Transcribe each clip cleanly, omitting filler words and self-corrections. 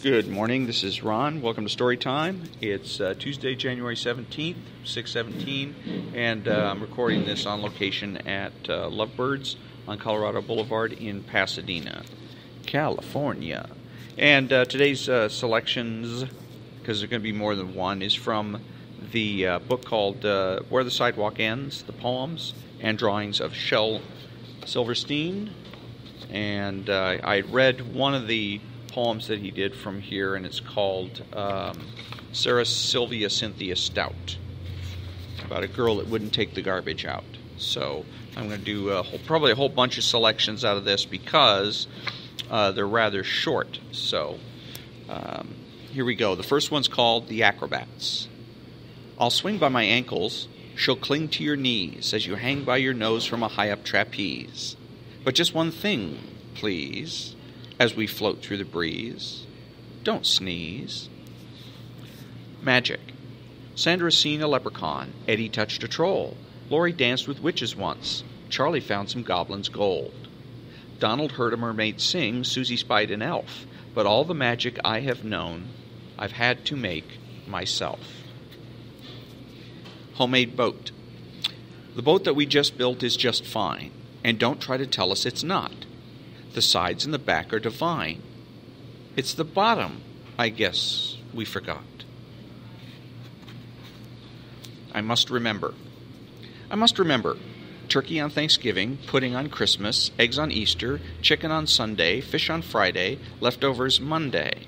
Good morning, this is Ron. Welcome to Story Time. It's Tuesday, January 17th, 6:17, and I'm recording this on location at Lovebirds on Colorado Boulevard in Pasadena, California. And today's selections, because there's going to be more than one, is from the book called Where the Sidewalk Ends, the poems and drawings of Shel Silverstein. And I read one of the poems that he did from here, and it's called Sarah Sylvia Cynthia Stout, about a girl that wouldn't take the garbage out. So I'm going to do probably a whole bunch of selections out of this because they're rather short. So here we go. The first one's called The Acrobats. I'll swing by my ankles, she'll cling to your knees as you hang by your nose from a high-up trapeze. But just one thing, please, as we float through the breeze. Don't sneeze. Magic. Sandra seen a leprechaun. Eddie touched a troll. Laurie danced with witches once. Charlie found some goblins' gold. Donald heard a mermaid sing. Susie spied an elf. But all the magic I have known, I've had to make myself. Homemade boat. The boat that we just built is just fine, and don't try to tell us it's not. The sides and the back are divine. It's the bottom, I guess, we forgot. I must remember. Turkey on Thanksgiving, pudding on Christmas, eggs on Easter, chicken on Sunday, fish on Friday, leftovers Monday.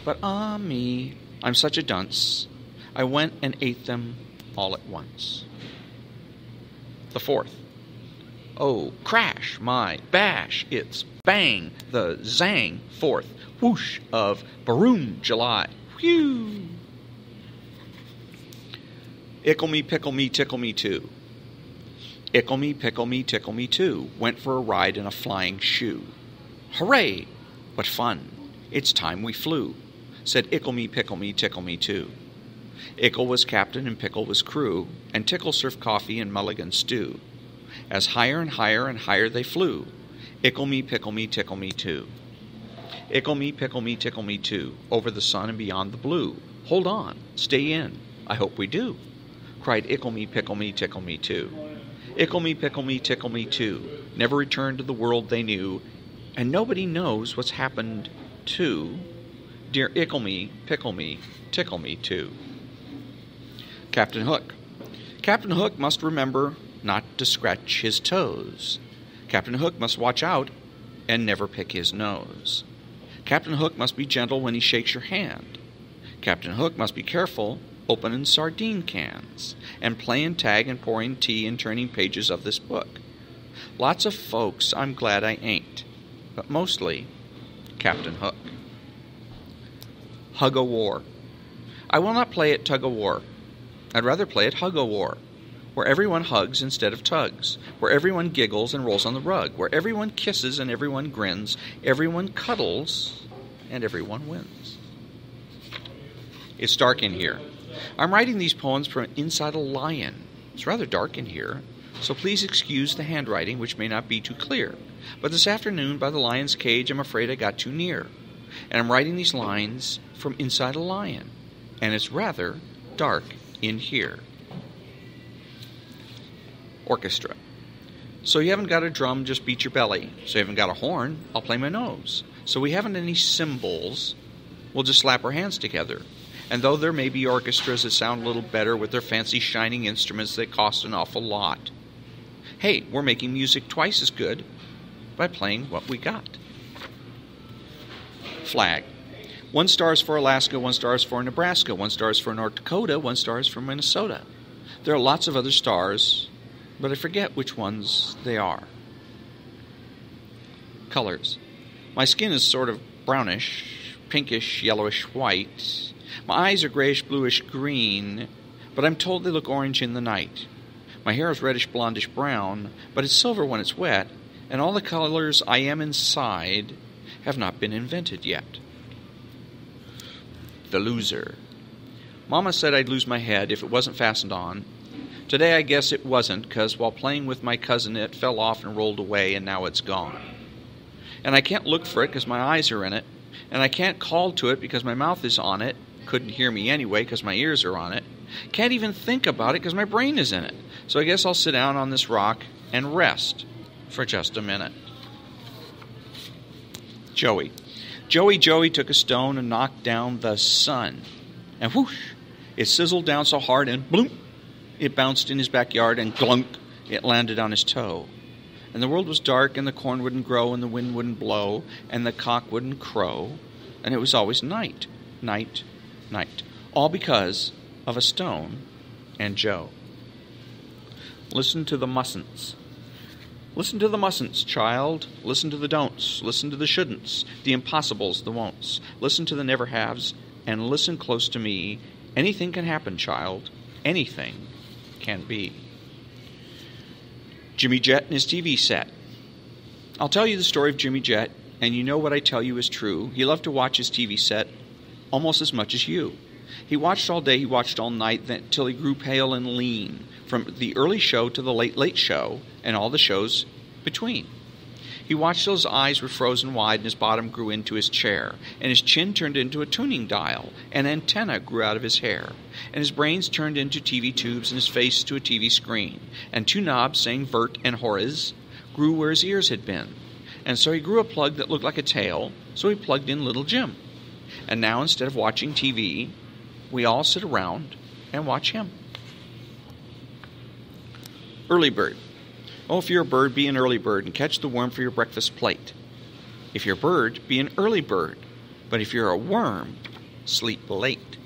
But me, I'm such a dunce. I went and ate them all at once. The fourth. Oh, crash, my bash, it's bang, the zang, fourth, whoosh of Baroom, July, whew. Ickle me, pickle me, tickle me too. Ickle me, pickle me, tickle me too. Went for a ride in a flying shoe. Hooray, what fun, it's time we flew, said Ickle me, pickle me, tickle me too. Ickle was captain and Pickle was crew, and Tickle served coffee and mulligan stew. As higher and higher and higher they flew, Ickle me, pickle me, tickle me too. Ickle me, pickle me, tickle me too, over the sun and beyond the blue. Hold on, stay in, I hope we do, cried Ickle me, pickle me, tickle me too. Ickle me, pickle me, tickle me too, never returned to the world they knew, and nobody knows what's happened to dear Ickle me, pickle me, tickle me too. Captain Hook. Captain Hook must remember not to scratch his toes. Captain Hook must watch out and never pick his nose. Captain Hook must be gentle when he shakes your hand. Captain Hook must be careful opening sardine cans and playing tag and pouring tea and turning pages of this book. Lots of folks I'm glad I ain't, but mostly Captain Hook. Hug-o-war. I will not play at tug-o-war. I'd rather play at hug-o-war, where everyone hugs instead of tugs, where everyone giggles and rolls on the rug, where everyone kisses and everyone grins, everyone cuddles, and everyone wins. It's dark in here. I'm writing these poems from inside a lion. It's rather dark in here, so please excuse the handwriting, which may not be too clear. But this afternoon, by the lion's cage, I'm afraid I got too near. And I'm writing these lines from inside a lion, and it's rather dark in here. Orchestra. So you haven't got a drum, just beat your belly. So you haven't got a horn, I'll play my nose. So we haven't any cymbals, we'll just slap our hands together. And though there may be orchestras that sound a little better with their fancy shining instruments that cost an awful lot, hey, we're making music twice as good by playing what we got. Flag. 1 star is for Alaska, 1 star is for Nebraska, 1 star is for North Dakota, 1 star is for Minnesota. There are lots of other stars, but I forget which ones they are. Colors. My skin is sort of brownish, pinkish, yellowish white. My eyes are grayish, bluish, green, but I'm told they look orange in the night. My hair is reddish, blondish, brown, but it's silver when it's wet, and all the colors I am inside have not been invented yet. The loser. Mama said I'd lose my head if it wasn't fastened on. Today I guess it wasn't, because while playing with my cousin it fell off and rolled away, and now it's gone. And I can't look for it because my eyes are in it, And I can't call to it because my mouth is on it. Couldn't hear me anyway because my ears are on it. Can't even think about it because my brain is in it. So I guess I'll sit down on this rock and rest for just a minute. Joey. Joey took a stone and knocked down the sun. And whoosh, it sizzled down so hard and bloom, it bounced in his backyard and glunk, it landed on his toe. And the world was dark and the corn wouldn't grow and the wind wouldn't blow and the cock wouldn't crow. And it was always night, night, night. All because of a stone and Joe. Listen to the mustn'ts. Listen to the mustn'ts, child. Listen to the don'ts. Listen to the shouldn'ts, the impossibles, the won'ts. Listen to the never-haves, and listen close to me. Anything can happen, child. Anything can be. Jimmy Jett and his TV set. I'll tell you the story of Jimmy Jett, and you know what I tell you is true. He loved to watch his TV set almost as much as you. He watched all day, he watched all night, till he grew pale and lean, from the early show to the late show, and all the shows between. He watched till his eyes were frozen wide and his bottom grew into his chair, and his chin turned into a tuning dial, an antenna grew out of his hair, and his brains turned into TV tubes and his face to a TV screen, and two knobs saying vert and horiz grew where his ears had been. And so he grew a plug that looked like a tail, so he plugged in Little Jim. And now instead of watching TV, we all sit around and watch him. Early bird. Oh, if you're a bird, be an early bird and catch the worm for your breakfast plate. If you're a bird, be an early bird. But if you're a worm, sleep late.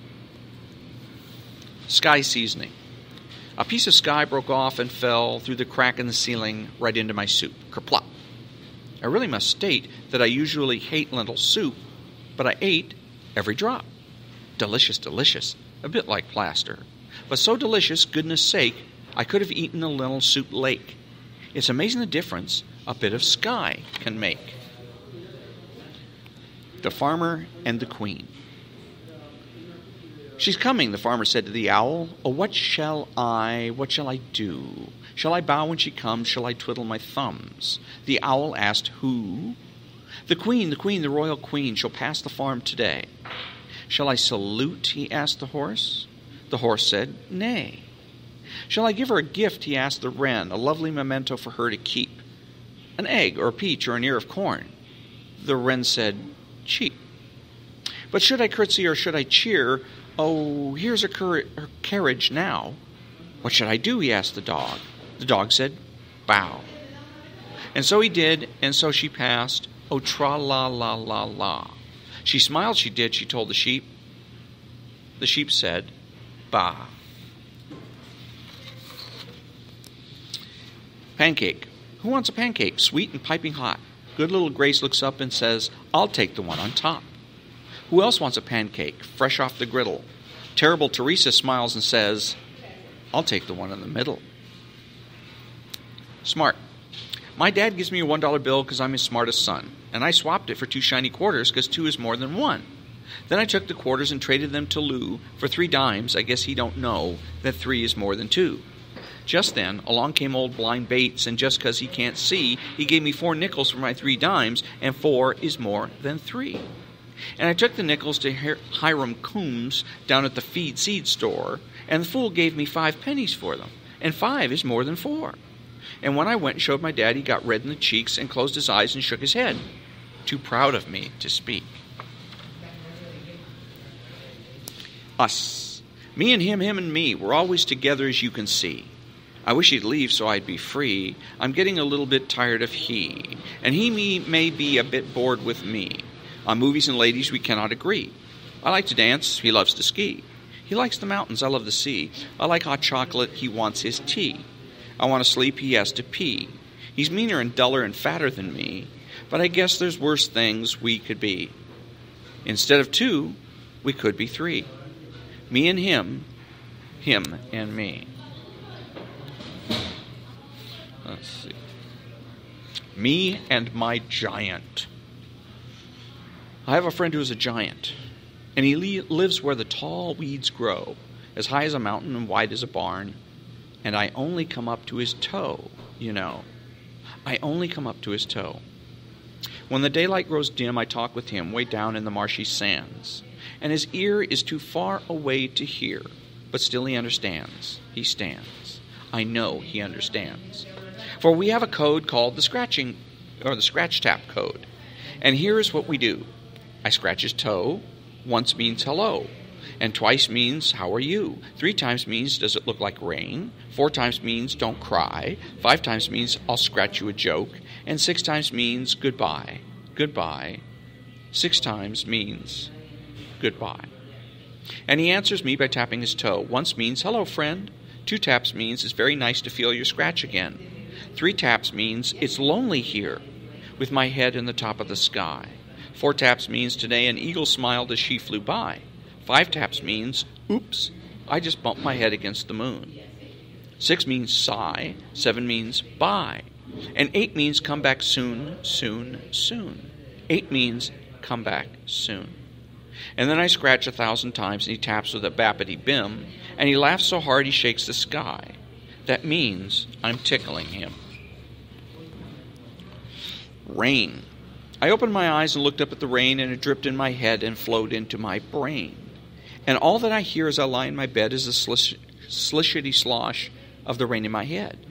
Sky seasoning. A piece of sky broke off and fell through the crack in the ceiling right into my soup. Kerplop. I really must state that I usually hate lentil soup, but I ate every drop. Delicious, delicious. A bit like plaster. But so delicious, goodness sake, I could have eaten a lentil soup lake. It's amazing the difference a bit of sky can make. The Farmer and the Queen. She's coming, the farmer said to the owl. Oh, what shall I do? Shall I bow when she comes? Shall I twiddle my thumbs? The owl asked, who? The queen, the royal queen, shall pass the farm today. Shall I salute? He asked the horse. The horse said, nay. Shall I give her a gift? He asked the wren, a lovely memento for her to keep. An egg or a peach or an ear of corn. The wren said, cheap. But should I curtsy or should I cheer? Oh, here's her carriage now. What should I do? He asked the dog. The dog said, bow. And so he did, and so she passed. Oh, tra-la-la-la-la. She smiled, she did, she told the sheep. The sheep said, bah. Pancake. Who wants a pancake? Sweet and piping hot. Good little Grace looks up and says, I'll take the one on top. Who else wants a pancake, fresh off the griddle? Terrible Teresa smiles and says, I'll take the one in the middle. Smart. My dad gives me a $1 bill because I'm his smartest son, and I swapped it for 2 shiny quarters because 2 is more than 1. Then I took the quarters and traded them to Lou for 3 dimes. I guess he don't know that 3 is more than 2. Just then, along came old Blind Bates, and just 'cause he can't see, he gave me 4 nickels for my 3 dimes, and 4 is more than 3. And I took the nickels to Hiram Coombs down at the feed seed store, and the fool gave me 5 pennies for them, and 5 is more than 4. And when I went and showed my dad, he got red in the cheeks and closed his eyes and shook his head. Too proud of me to speak. Us. Me and him and me. We're always together, as you can see. I wish he'd leave so I'd be free. I'm getting a little bit tired of he. And he may be a bit bored with me. On movies and ladies we cannot agree. I like to dance. He loves to ski. He likes the mountains. I love the sea. I like hot chocolate. He wants his tea. I want to sleep. He has to pee. He's meaner and duller and fatter than me. But I guess there's worse things we could be. Instead of 2, we could be 3. Me and him and me. Let's see. Me and my giant. I have a friend who is a giant, and he lives where the tall weeds grow, as high as a mountain and wide as a barn, and I only come up to his toe, you know. I only come up to his toe. When the daylight grows dim, I talk with him way down in the marshy sands. And his ear is too far away to hear, but still he understands. He stands. I know he understands. For we have a code called the scratch tap code. And here is what we do. I scratch his toe. Once means hello. And twice means how are you? 3 times means does it look like rain? 4 times means don't cry. 5 times means I'll scratch you a joke. And 6 times means goodbye. Goodbye. 6 times means goodbye. And he answers me by tapping his toe. Once means hello, friend. 2 taps means it's very nice to feel your scratch again. 3 taps means it's lonely here with my head in the top of the sky. 4 taps means today an eagle smiled as she flew by. 5 taps means, oops, I just bumped my head against the moon. 6 means sigh. 7 means bye. And 8 means come back soon, soon, soon. 8 means come back soon. And then I scratch 1,000 times, and he taps with a bappity-bim, and he laughs so hard he shakes the sky. That means I'm tickling him. Rain. I opened my eyes and looked up at the rain, and it dripped in my head and flowed into my brain. And all that I hear as I lie in my bed is the slishity slosh of the rain in my head.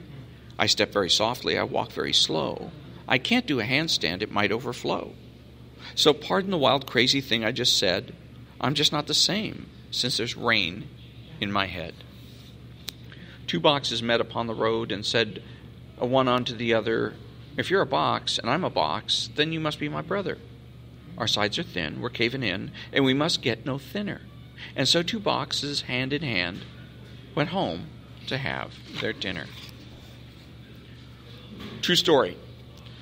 I step very softly. I walk very slow. I can't do a handstand. It might overflow. So pardon the wild, crazy thing I just said. I'm just not the same since there's rain in my head. 2 boxes met upon the road and said, one unto the other, if you're a box and I'm a box, then you must be my brother. Our sides are thin, we're caving in, and we must get no thinner. And so 2 boxes, hand in hand, went home to have their dinner. True story.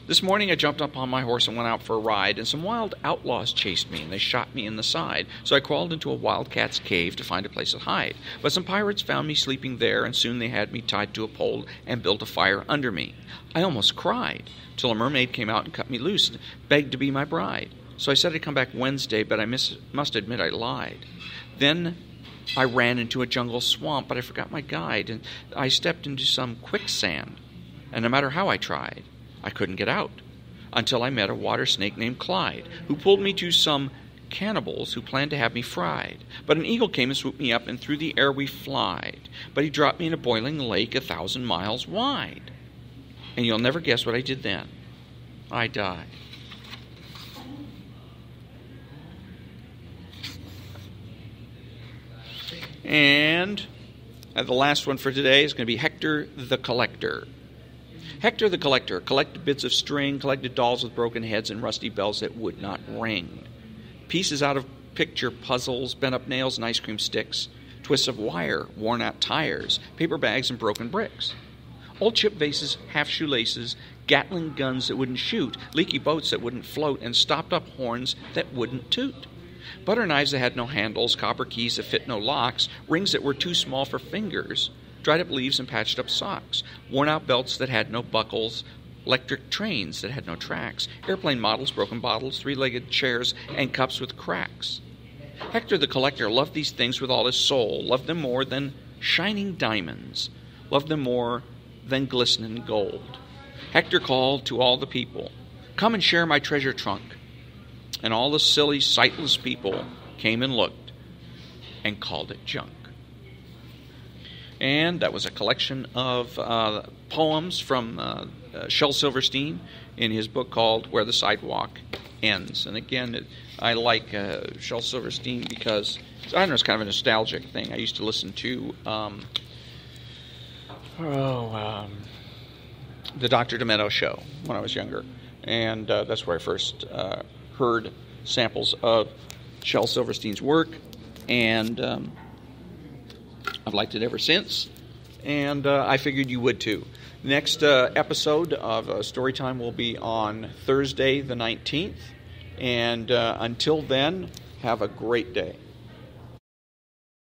This morning I jumped up on my horse and went out for a ride, and some wild outlaws chased me, and they shot me in the side. So I crawled into a wildcat's cave to find a place to hide. But some pirates found me sleeping there, and soon they had me tied to a pole and built a fire under me. I almost cried, till a mermaid came out and cut me loose and begged to be my bride. So I said I'd come back Wednesday, but I must admit I lied. Then I ran into a jungle swamp, but I forgot my guide, and I stepped into some quicksand. And no matter how I tried, I couldn't get out, until I met a water snake named Clyde, who pulled me to some cannibals who planned to have me fried. But an eagle came and swooped me up, and through the air we flied. But he dropped me in a boiling lake 1,000 miles wide. And you'll never guess what I did then. I died. And the last one for today is going to be Hector the Collector. Hector the Collector collected bits of string, collected dolls with broken heads and rusty bells that would not ring. Pieces out of picture puzzles, bent-up nails and ice cream sticks, twists of wire, worn-out tires, paper bags and broken bricks. Old chip vases, half shoelaces, Gatling guns that wouldn't shoot, leaky boats that wouldn't float, and stopped-up horns that wouldn't toot. Butter knives that had no handles, copper keys that fit no locks, rings that were too small for fingers, dried-up leaves and patched-up socks, worn-out belts that had no buckles, electric trains that had no tracks, airplane models, broken bottles, 3-legged chairs, and cups with cracks. Hector the Collector loved these things with all his soul, loved them more than shining diamonds, loved them more than glistening gold. Hector called to all the people, "Come and share my treasure trunk." And all the silly, sightless people came and looked and called it junk. And that was a collection of poems from Shel Silverstein in his book called Where the Sidewalk Ends. And again, I like Shel Silverstein because, I don't know, it's kind of a nostalgic thing. I used to listen to the Dr. Demento show when I was younger. And that's where I first heard samples of Shel Silverstein's work. And I've liked it ever since, and I figured you would too. Next episode of Storytime will be on Thursday the 19th, and until then, have a great day.